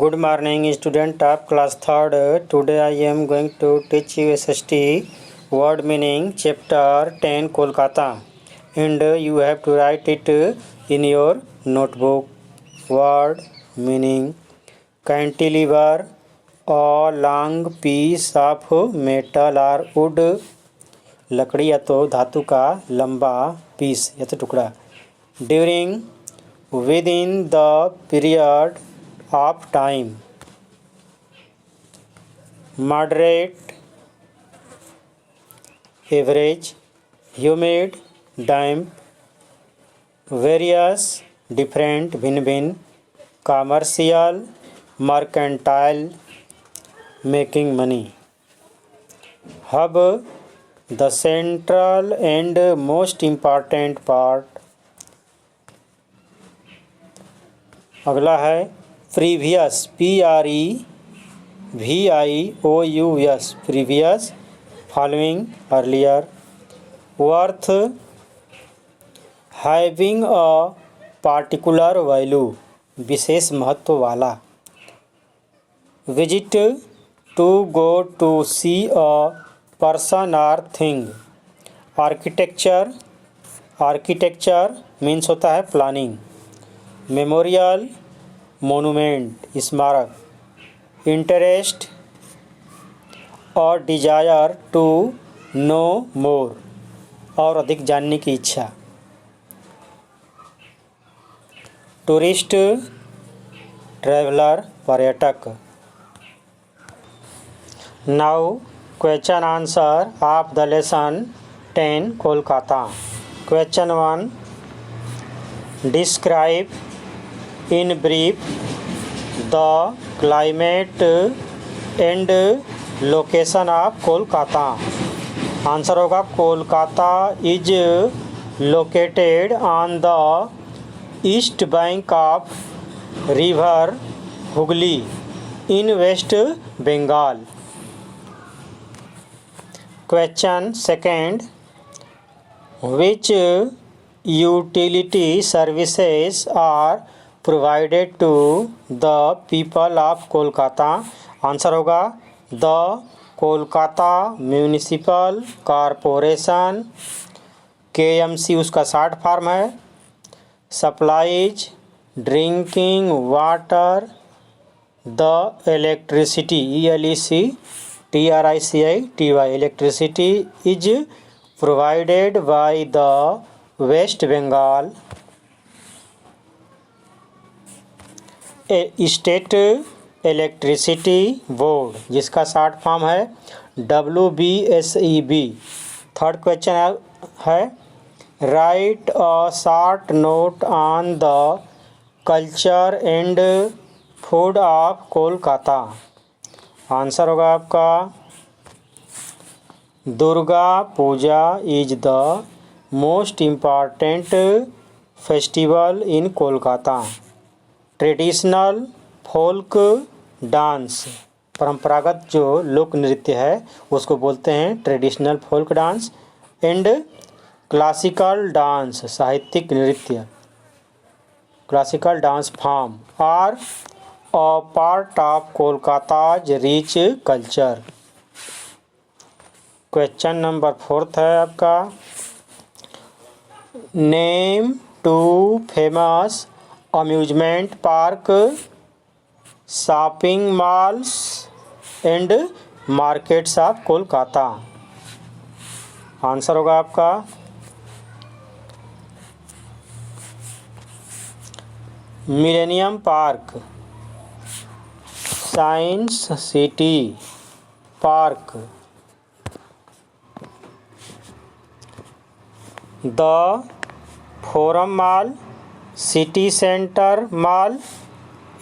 Good morning, student of class 3rd. Today I am going to teach you SST word meaning chapter 10 Kolkata, and you have to write it in your notebook. Word meaning: cantilever, a long piece of metal or wood, लकड़ी या तो धातु का लंबा piece या तो टुकड़ा. During, within the period of time. Moderate, average, humid, damp, various, different, भिन्न भिन्न, commercial, mercantile, making money. Hub, the central and most important part. अगला है previous, previous, previous, following, earlier. Worth, having a particular value, विशेष महत्व वाला. Visit, to go to see a person or thing. Architecture, architecture means होता है planning. Memorial, monument, स्मारक. Interest और desire to know मोर, और अधिक जानने की इच्छा. टूरिस्ट, ट्रैवलर, पर्यटक. Now question answer of the lesson 10 Kolkata. Question 1, describe in brief the climate and location of Kolkata. Answer होगा Kolkata is located on the east bank of river Hooghly in West Bengal. Question 2, which utility services are provided to the people of Kolkata. Answer होगा the Kolkata municipal corporation. KMC उसका short form है. Supplies drinking water. The electricity ELECTRICITY electricity is provided by the West Bengal state electricity board, जिसका short form है WBSEB. Third question है write a short note on the culture and food of Kolkata. Answer होगा आपका Durga Puja is the most important festival in Kolkata. Traditional folk dance, परंपरागत जो लोक नृत्य है उसको बोलते हैं traditional folk dance. And classical dance, साहित्यिक नृत्य. Classical dance form are a part of Kolkata's rich culture. Question number 4 है आपका name 2 famous amusement park, shopping malls and markets of Kolkata. Answer होगा आपका millennium park, science city park, the forum mall, city centre mall,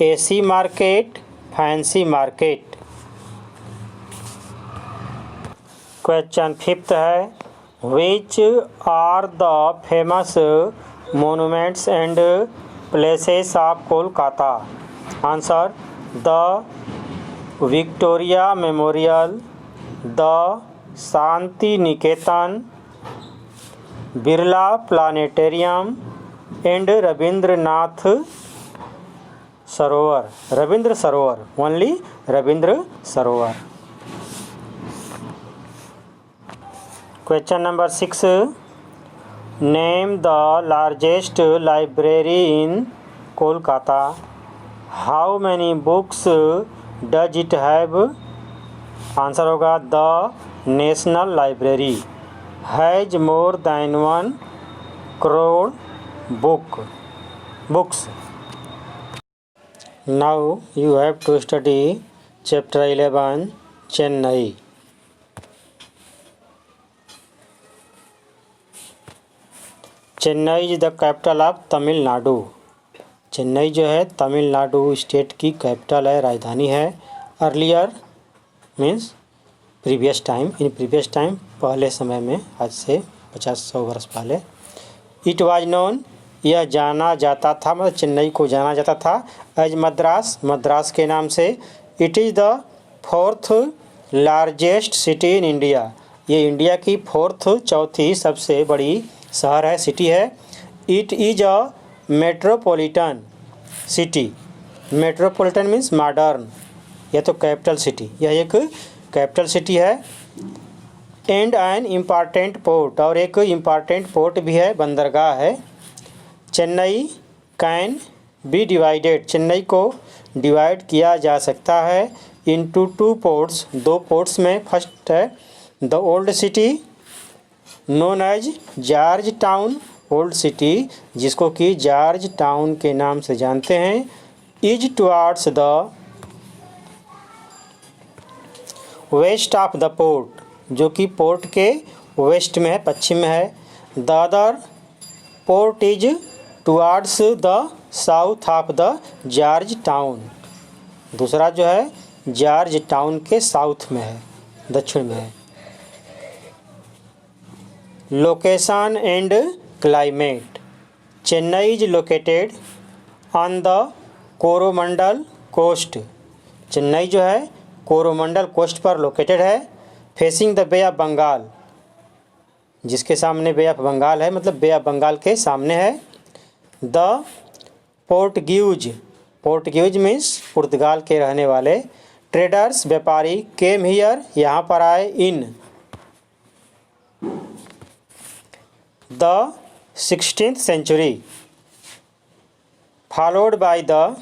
AC market, fancy market. Question 5 है which are the famous monuments and places of Kolkata. Answer the Victoria memorial, the Shantiniketan, Birla planetarium and Rabindranath Sarovar, Rabindra Sarovar, only Rabindra Sarovar. Question number 6, name the largest library in Kolkata. How many books does it have? Answer होगा the national library has more than 1 crore books. Now you have to study chapter 11 Chennai. Chennai is the capital of Tamil Nadu. Chennai जो है Tamil Nadu state की capital है, राजधानी है। Earlier means previous time, in previous time पहले समय में, आज से 50-100 वर्ष पहले। इट वाज नोन, यह जाना जाता था, मतलब चेन्नई को जाना जाता था एज मद्रास, मद्रास के नाम से। It is the 4th largest city in India, ये इंडिया की 4th चौथी सबसे बड़ी शहर है, सिटी है। It is a metropolitan city, metropolitan means modern, यह तो कैपिटल सिटी, यह एक कैपिटल सिटी है। एंड एन इम्पॉर्टेंट पोर्ट, और एक इम्पॉर्टेंट पोर्ट भी है, बंदरगाह है। Chennai can be divided, Chennai को डिवाइड किया जा सकता है इनटू 2 पोर्ट्स, 2 पोर्ट्स में। फर्स्ट है the old city known as George Town, old city जिसको कि जॉर्ज टाउन के नाम से जानते हैं। Is towards the west of the port, जो कि पोर्ट के वेस्ट में है, पश्चिम में है। The other port is towards the south of the George town, दूसरा जो है जॉर्ज टाउन के साउथ में है, दक्षिण में है। Location and climate, Chennai is located on the Coromandel Coast, Chennai जो है कोरोमंडल कोस्ट पर लोकेटेड है। Facing the bay of Bengal, जिसके सामने बे ऑफ बंगाल है, मतलब बे ऑफ बंगाल के सामने है। द पोर्टुगीज, पोर्टुगीज मीन्स पुर्तगाल के रहने वाले। ट्रेडर्स, व्यापारी, केम हियर, यहाँ पर आए। In the 16th century, followed by the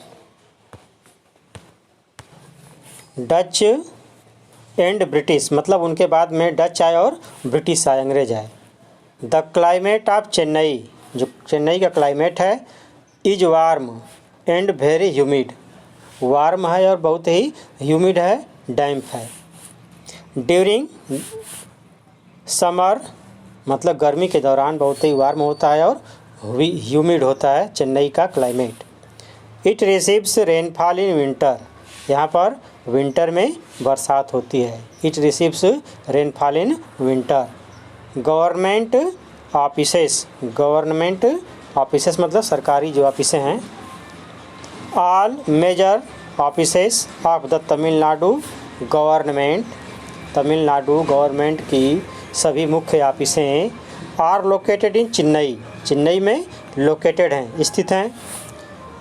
Dutch and British, मतलब उनके बाद में डच आए और ब्रिटिश आए, अंग्रेज आए। द क्लाइमेट ऑफ चेन्नई, जो चेन्नई का क्लाइमेट है, is warm and very humid, warm है और बहुत ही ह्यूमिड है, डैम्प है। ड्यूरिंग समर, मतलब गर्मी के दौरान बहुत ही वार्म होता है और ह्यूमिड होता है चेन्नई का climate. It receives rainfall in winter, यहाँ पर विंटर में बरसात होती है। It receives rainfall in winter. Government offices, government offices मतलब सरकारी जो ऑफिसें हैं। All major offices of the Tamil Nadu government, Tamil Nadu government की सभी मुख्य ऑफिसें are located in Chennai, Chennai में लोकेटेड हैं, स्थित हैं।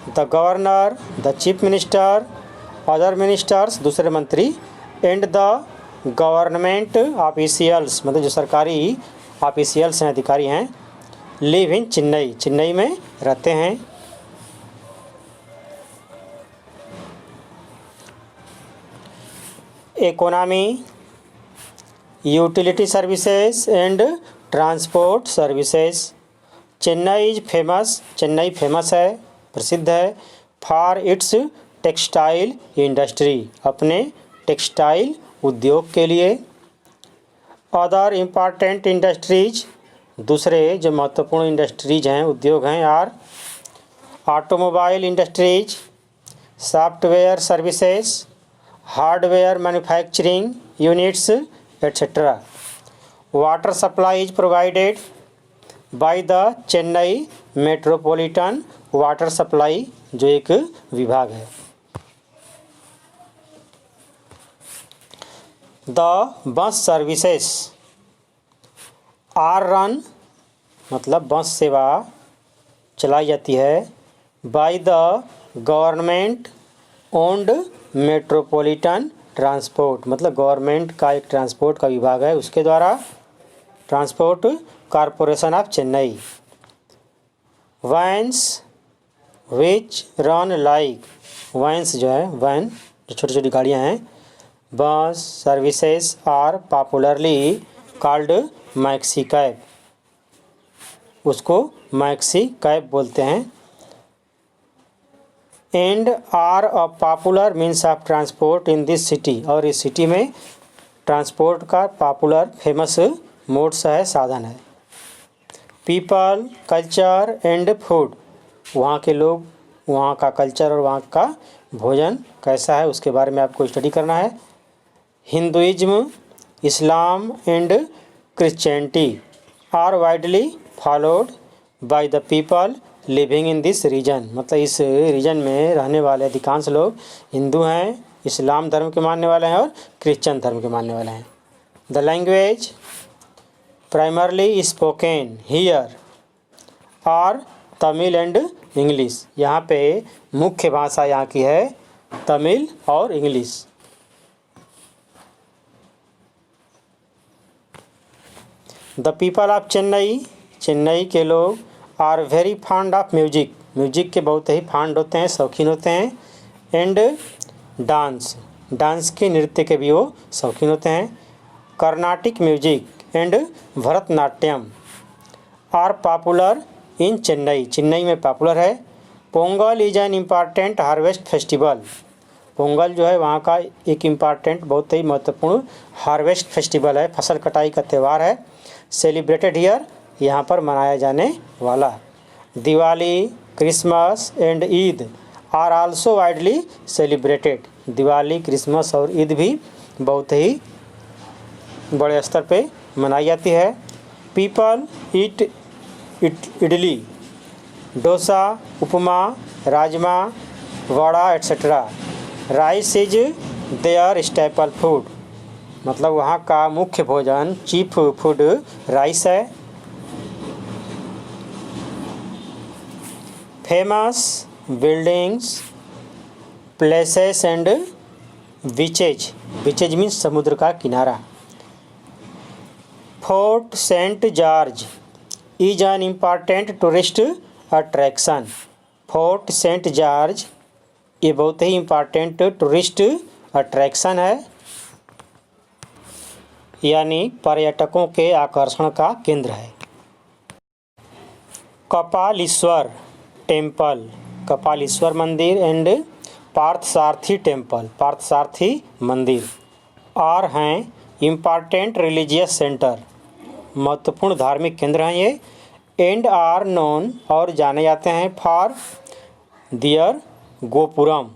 The governor, the chief minister, other ministers, दूसरे मंत्री, एंड द गवर्नमेंट ऑफिशियल्स, मतलब जो सरकारी ऑफिशियल्स हैं, अधिकारी हैं, लिव इन चेन्नई, चेन्नई में रहते हैं। Economy, utility services and transport services. Chennai is famous, Chennai famous है, प्रसिद्ध है। फॉर इट्स टेक्सटाइल इंडस्ट्री, अपने टेक्सटाइल उद्योग के लिए। अदर इम्पॉर्टेंट इंडस्ट्रीज, दूसरे जो महत्वपूर्ण इंडस्ट्रीज हैं, उद्योग हैं, are automobile industries, software services, hardware manufacturing units et cetera. Water supply is provided by the Chennai Metropolitan Water Supply, जो एक विभाग है। The bus services are run, मतलब बस सेवा चलाई जाती है, by the government owned metropolitan transport, मतलब गवर्नमेंट का एक ट्रांसपोर्ट का विभाग है, उसके द्वारा transport corporation of Chennai. Vans which run like, vans जो है वैन जो छोटी छोटी गाड़ियाँ हैं, bus services are popularly called maxi cab, उसको मैक्सी कैब बोलते हैं। And are a popular means of transport in this city, और इस सिटी में ट्रांसपोर्ट का पॉपुलर फेमस मोड्स है, साधन है। पीपल कल्चर एंड फूड, वहाँ के लोग, वहाँ का कल्चर और वहाँ का भोजन कैसा है उसके बारे में आपको स्टडी करना है। Hinduism, Islam and Christianity are widely followed by the people living in this region, मतलब इस रीजन में रहने वाले अधिकांश लोग हिंदू हैं, इस्लाम धर्म के मानने वाले हैं और क्रिश्चियन धर्म के मानने वाले हैं। The language primarily spoken here are Tamil and English, यहाँ पे मुख्य भाषा यहाँ की है तमिल और English. The people of Chennai, Chennai के लोग are very fond of music, music के बहुत ही फॉन्ड होते हैं, शौकीन होते हैं। एंड डांस, डांस के नृत्य के भी वो शौकीन होते हैं। Carnatic music and Bharatanatyam are popular in Chennai, Chennai में पॉपुलर है। Pongal is an important harvest festival, Pongal जो है वहाँ का एक इम्पॉर्टेंट बहुत ही महत्वपूर्ण हार्वेस्ट फेस्टिवल है, फसल कटाई का त्यौहार है। सेलिब्रेटेड हियर, यहाँ पर मनाया जाने वाला। Diwali, Christmas and Eid are also widely celebrated, Diwali, Christmas और ईद भी बहुत ही बड़े स्तर पे मनाई जाती है। People eat idli, dosa, upma, rajma, vada etcetera. Rice is their staple food, मतलब वहाँ का मुख्य भोजन चीफ फूड राइस है। Famous buildings, places and beaches, beaches means समुद्र का किनारा। Fort Saint George is an important tourist attraction, Fort Saint George ये बहुत ही इम्पॉर्टेंट टूरिस्ट अट्रैक्शन है, यानी पर्यटकों के आकर्षण का केंद्र है। कपालीश्वर टेम्पल, कपालीश्वर मंदिर एंड पार्थसारथी टेम्पल, पार्थसारथी मंदिर और हैं इम्पॉर्टेंट रिलीजियस सेंटर, महत्वपूर्ण धार्मिक केंद्र हैं ये। एंड आर नोन और जाने जाते हैं फॉर दियर गोपुरम,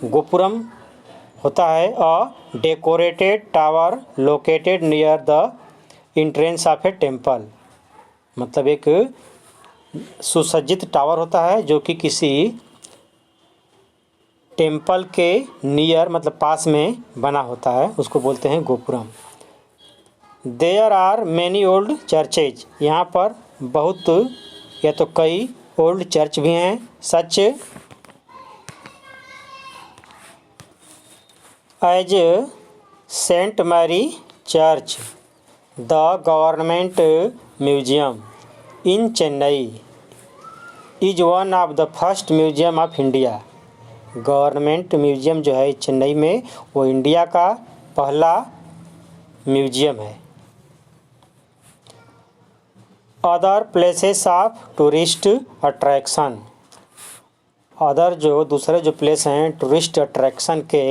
गोपुरम होता है a decorated tower located near the entrance of a temple, मतलब एक सुसज्जित टावर होता है जो कि किसी टेम्पल के नियर मतलब पास में बना होता है, उसको बोलते हैं gopuram. There are many old churches, यहाँ पर बहुत या तो कई ओल्ड चर्च भी हैं। Such as Saint Mary church, the government museum in Chennai is one of the first museum of India, government museum जो है चेन्नई में वो इंडिया का पहला म्यूजियम है। Other places of tourist attraction, other जो दूसरे जो प्लेस हैं टूरिस्ट अट्रैक्शन के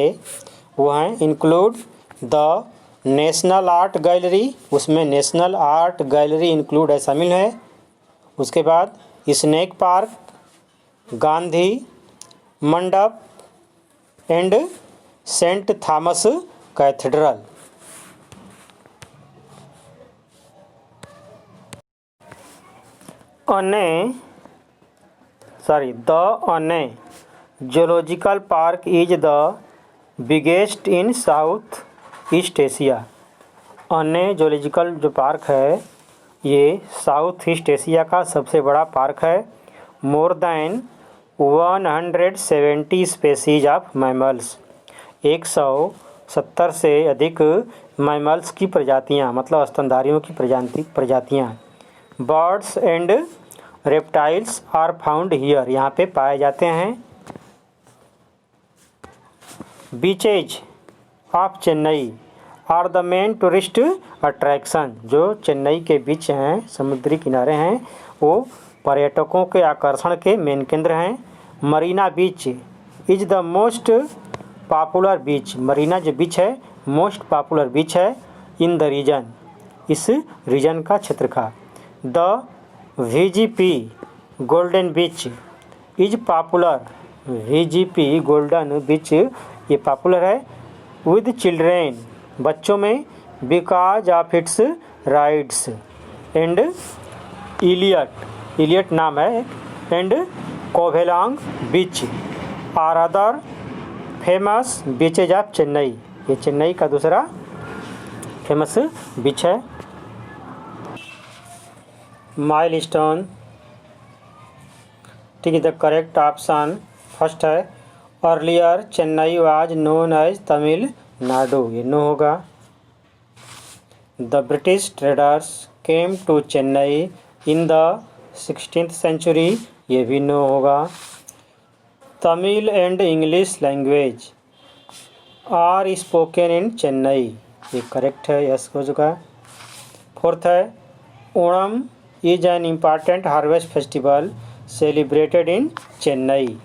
वो हैं include the national art gallery, उसमें नेशनल आर्ट गैलरी इंक्लूड है, शामिल है। उसके बाद snake park, Gandhi Mandap and saint Thomas cathedral. The Anna zoological park is the biggest in south east Asia, Anna zoological जो पार्क है ये साउथ ईस्ट एशिया का सबसे बड़ा पार्क है। More than 170 species of mammals, 170 से अधिक मैमल्स की प्रजातियाँ, मतलब स्तनधारियों की प्रजातियाँ। Birds and reptiles are found here, यहाँ पे पाए जाते हैं। Beaches of Chennai are the main tourist attraction, जो चेन्नई के बीच हैं, समुद्री किनारे हैं, वो पर्यटकों के आकर्षण के मेन केंद्र हैं। Marina beach is the most popular beach, Marina जो बीच है मोस्ट पॉपुलर बीच है इन द रीजन, इस रीजन का क्षेत्र का। The VGP golden beach is popular, VGP golden beach ये पॉपुलर है विद चिल्ड्रेन, बच्चों में, because of its rides and Elliot नाम है, and Covelong beach are other famous beaches of Chennai, ये चेन्नई का दूसरा फेमस बीच है। माइलस्टोन, ठीक है, द करेक्ट ऑप्शन फर्स्ट है। Earlier Chennai was known as Tamil Nadu, ये नो होगा। The British traders came to Chennai in the 16th century, ये भी नो होगा। Tamil and English language are spoken in Chennai, ये करेक्ट है, यस हो चुका। फोर्थ है Onam is an important harvest festival celebrated in Chennai,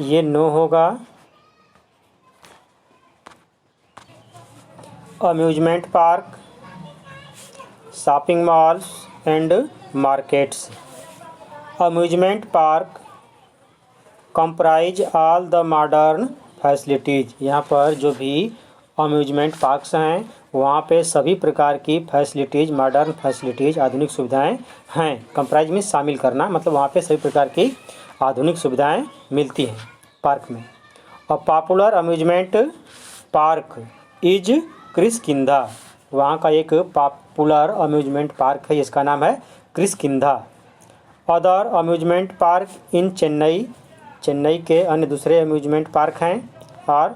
ये नो होगा। Amusement park, shopping malls and markets. Amusement park comprise all the modern facilities, यहाँ पर जो भी अम्यूजमेंट पार्क्स हैं वहाँ पे सभी प्रकार की फैसिलिटीज़, मॉडर्न फैसिलिटीज़, आधुनिक सुविधाएं हैं। कंप्राइज में शामिल करना, मतलब वहाँ पे सभी प्रकार की आधुनिक सुविधाएं मिलती हैं पार्क में। और popular amusement park is Kishkindha, वहाँ का एक पॉपुलर अम्यूजमेंट पार्क है, इसका नाम है किष्किंधा। अदर अम्यूजमेंट पार्क इन चेन्नई, चेन्नई के अन्य दूसरे अम्यूजमेंट पार्क हैं और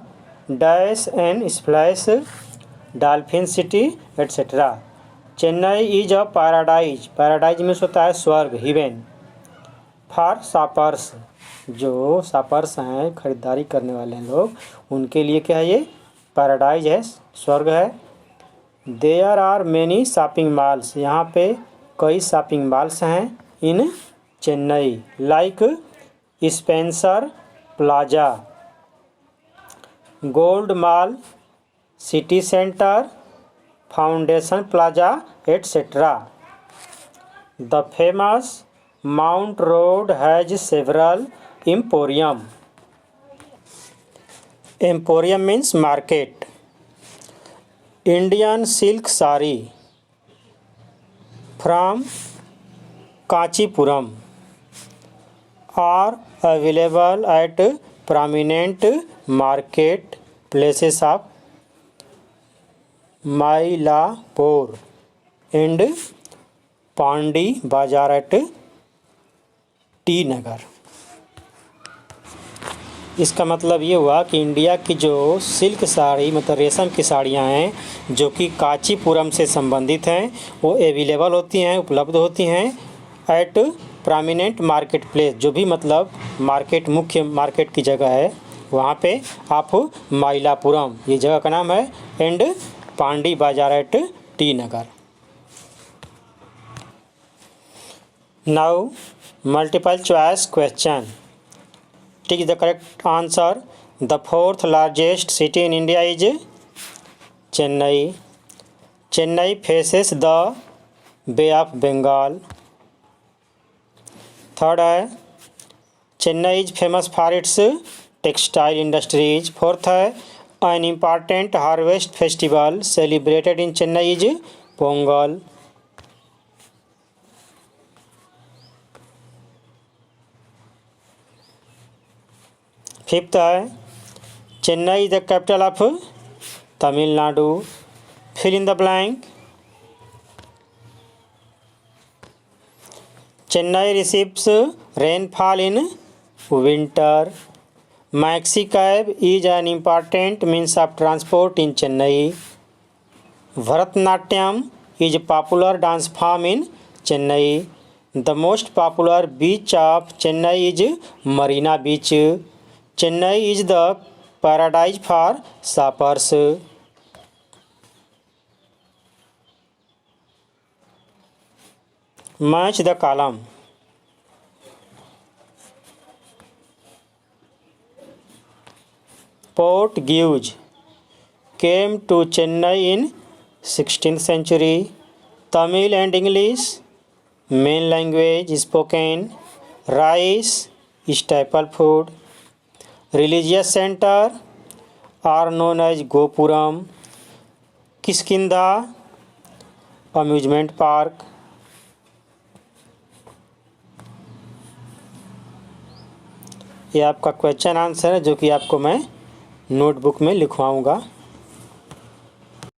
dash and splash, dolphin city etcetera. Chennai is a paradise, paradise में होता है स्वर्ग, हिवेन। फॉर शॉपर्स, जो शॉपर्स हैं, खरीदारी करने वाले हैं लोग, उनके लिए क्या है, ये पैराडाइज है, स्वर्ग है। There are many shopping malls, यहाँ पे कई शॉपिंग मॉल्स हैं in Chennai, like Spencer plaza, gold mall, city centre, foundation plaza etcetera. The famous mount road has several emporium, emporium means market. Indian silk sari from Kanchipuram are available at prominent market places of Mylapore and Pondy Bazaar at T नगर। इसका मतलब ये हुआ कि India की जो silk sari, मतलब रेशम की साड़ियाँ हैं जो कि कांचीपुरम से संबंधित हैं, वो अवेलेबल होती हैं, उपलब्ध होती हैं एट प्रोमिनेंट मार्केट प्लेस, जो भी मतलब मार्केट, मुख्य मार्केट की जगह है वहाँ पे आप माइलापुरम, ये जगह का नाम है, and Pondy Bazaar at T Nagar. Now multiple choice question, tick the correct answer. The fourth largest city in India is Chennai. Chennai faces the bay of Bengal. Third है Chennai is famous for its textile industries. Fourth है an important harvest festival celebrated in Chennai is Pongal. Fifth है Chennai is the capital of Tamil Nadu. Fill in the blank. Chennai receives Rainfall in winter. Maxi cab is an important means of transport in Chennai. Bharatanatyam is a popular dance form in Chennai. The most popular beach of Chennai is Marina Beach. Chennai is the paradise for shoppers. Match the column. Portuguese came to Chennai in 16th century. Tamil and English main language spoken. Rice staple food. Religious center are known as Gopuram. Kiskinda amusement park. ये आपका question answer है जो कि आपको मैं notebook में लिखवाऊंगा।